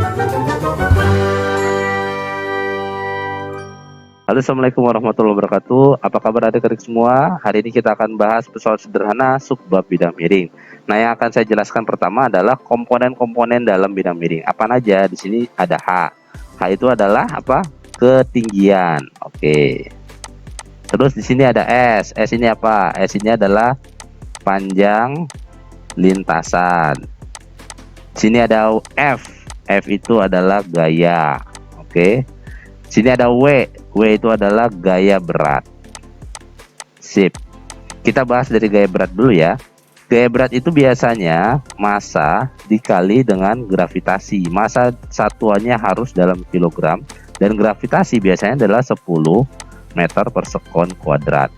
Halo, assalamualaikum warahmatullahi wabarakatuh. Apa kabar adik-adik semua? Hari ini kita akan bahas persoalan sederhana subbab bidang miring. Nah, yang akan saya jelaskan pertama adalah komponen-komponen dalam bidang miring. Apa aja? Di sini ada H. H itu adalah apa? Ketinggian. Oke. Terus di sini ada S. S ini apa? S ini adalah panjang lintasan. Di sini ada F. F itu adalah gaya. Oke. Sini ada W. W itu adalah gaya berat. Sip. Kita bahas dari gaya berat dulu ya. Gaya berat itu biasanya massa dikali dengan gravitasi. Massa satuannya harus dalam kilogram dan gravitasi biasanya adalah 10 meter per sekon kuadrat.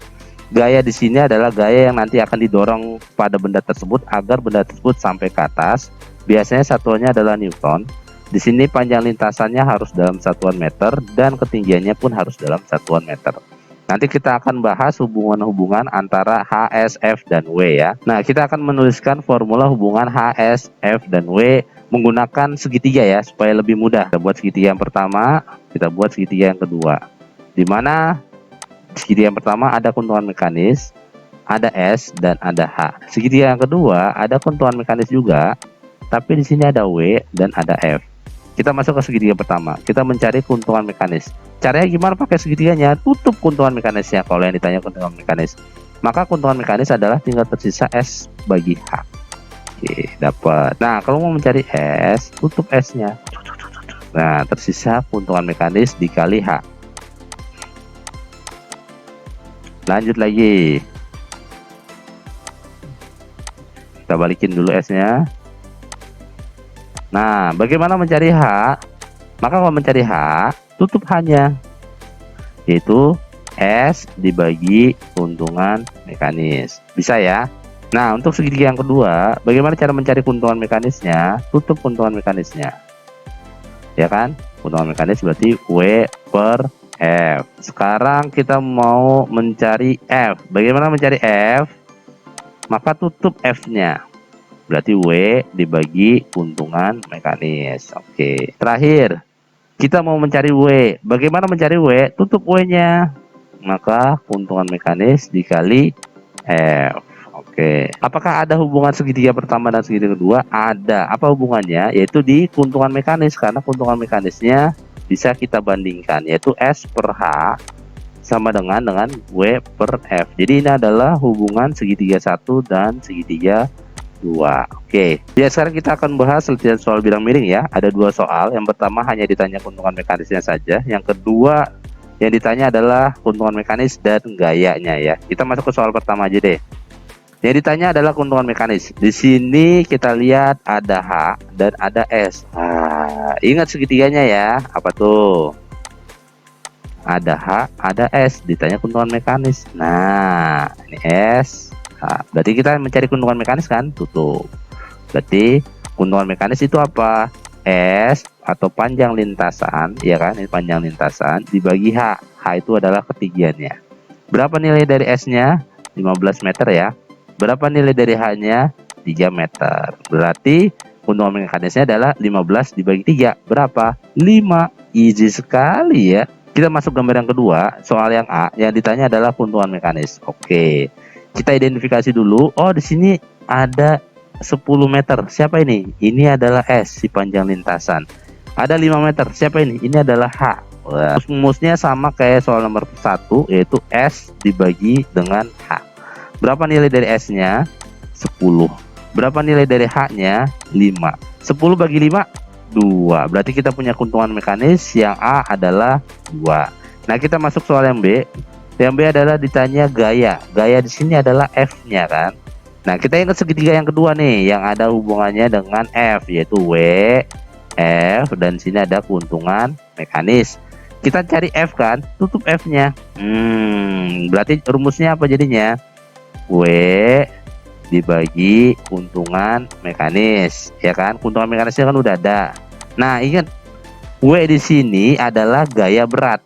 Gaya di sini adalah gaya yang nanti akan didorong pada benda tersebut agar benda tersebut sampai ke atas. Biasanya satuannya adalah Newton. Di sini panjang lintasannya harus dalam satuan meter dan ketinggiannya pun harus dalam satuan meter. Nanti kita akan bahas hubungan-hubungan antara H, S, F, dan W ya. Nah, kita akan menuliskan formula hubungan H, S, F, dan W menggunakan segitiga ya, supaya lebih mudah. Kita buat segitiga yang pertama, kita buat segitiga yang kedua. Di mana segitiga yang pertama ada keuntungan mekanis, ada S, dan ada H. Segitiga yang kedua ada keuntungan mekanis juga, tapi di sini ada W dan ada F. Kita masuk ke segitiga pertama, kita mencari keuntungan mekanis. Caranya gimana pakai segitiganya? Tutup keuntungan mekanisnya. Kalau yang ditanya keuntungan mekanis, maka keuntungan mekanis adalah tinggal tersisa S bagi H. Oke, dapat. Nah, kalau mau mencari S, tutup S-nya. Nah, tersisa keuntungan mekanis dikali H. Lanjut lagi. Kita balikin dulu S-nya. Nah, bagaimana mencari H? Maka kalau mencari H, tutup H-nya, yaitu S dibagi keuntungan mekanis. Bisa ya? Nah, untuk segitiga yang kedua, bagaimana cara mencari keuntungan mekanisnya? Tutup keuntungan mekanisnya. Ya kan? Keuntungan mekanis berarti W per F. Sekarang kita mau mencari F. Bagaimana mencari F? Maka tutup F-nya. Berarti W dibagi keuntungan mekanis. Oke. Terakhir, kita mau mencari W. Bagaimana mencari W? Tutup W-nya. Maka keuntungan mekanis dikali F. Oke. Apakah ada hubungan segitiga pertama dan segitiga kedua? Ada. Apa hubungannya? Yaitu di keuntungan mekanis. Karena keuntungan mekanisnya bisa kita bandingkan. Yaitu S per H sama dengan W per F. Jadi ini adalah hubungan segitiga 1 dan segitiga 2. Oke. Ya, sekarang kita akan bahas latihan soal bidang miring ya. Ada 2 soal. Yang pertama hanya ditanya keuntungan mekanisnya saja. Yang kedua yang ditanya adalah keuntungan mekanis dan gayanya ya. Kita masuk ke soal pertama aja deh. Yang ditanya adalah keuntungan mekanis. Di sini kita lihat ada H dan ada S. Ingat segitiganya ya. Apa tuh? Ada H, ada S. Ditanya keuntungan mekanis. Nah, ini S. Nah, berarti kita mencari keuntungan mekanis kan? Tutup. Berarti keuntungan mekanis itu apa? S atau panjang lintasan, ya kan? Ini panjang lintasan dibagi H. H itu adalah ketinggiannya. Berapa nilai dari S-nya? 15 meter ya. Berapa nilai dari H-nya? 3 meter. Berarti keuntungan mekanisnya adalah 15 dibagi 3. Berapa? 5. Easy sekali ya. Kita masuk gambar yang kedua, soal yang A. Yang ditanya adalah keuntungan mekanis. Oke. Kita identifikasi dulu. Oh, di sini ada 10 meter. Siapa ini? Ini adalah S, si panjang lintasan. Ada 5 meter. Siapa ini? Ini adalah H. Rumusnya sama kayak soal nomor 1, yaitu S dibagi dengan H. Berapa nilai dari S-nya? 10. Berapa nilai dari H-nya? 5. 10 bagi 5? 2. Berarti kita punya keuntungan mekanis yang A adalah 2. Nah, kita masuk soal yang B. Yang B adalah ditanya gaya. Gaya di sini adalah F-nya kan. Nah, kita ingat segitiga yang kedua nih, yang ada hubungannya dengan F, yaitu W, F, dan sini ada keuntungan mekanis. Kita cari F kan, tutup F-nya. Berarti rumusnya apa jadinya? W dibagi keuntungan mekanis, ya kan? Keuntungan mekanisnya kan udah ada. Nah, ingat W di sini adalah gaya berat.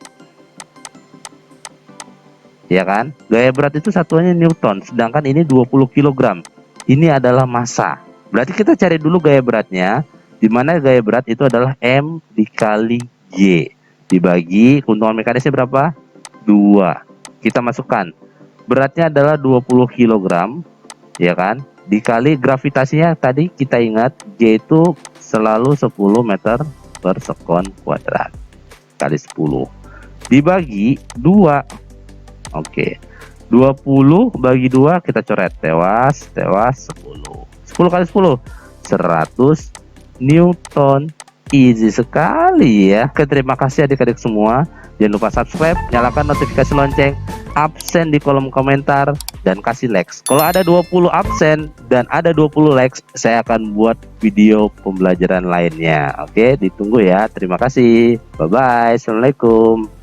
Ya kan? Gaya berat itu satuannya Newton, sedangkan ini 20 kg. Ini adalah massa. Berarti kita cari dulu gaya beratnya. di mana gaya berat itu adalah M dikali Y. Dibagi keuntungan mekanisnya berapa? 2. Kita masukkan. Beratnya adalah 20 kg, ya kan? Dikali gravitasinya tadi kita ingat G itu selalu 10 meter per sekon kuadrat. Kali 10. Dibagi 2. Oke. 20 bagi 2 kita coret. Tewas 10. 10 kali 10. 100 Newton. Easy sekali ya. Oke, terima kasih adik-adik semua. Jangan lupa subscribe, nyalakan notifikasi lonceng, absen di kolom komentar, dan kasih likes. Kalau ada 20 absen dan ada 20 likes, saya akan buat video pembelajaran lainnya. Oke, ditunggu ya. Terima kasih. Bye-bye. Assalamualaikum.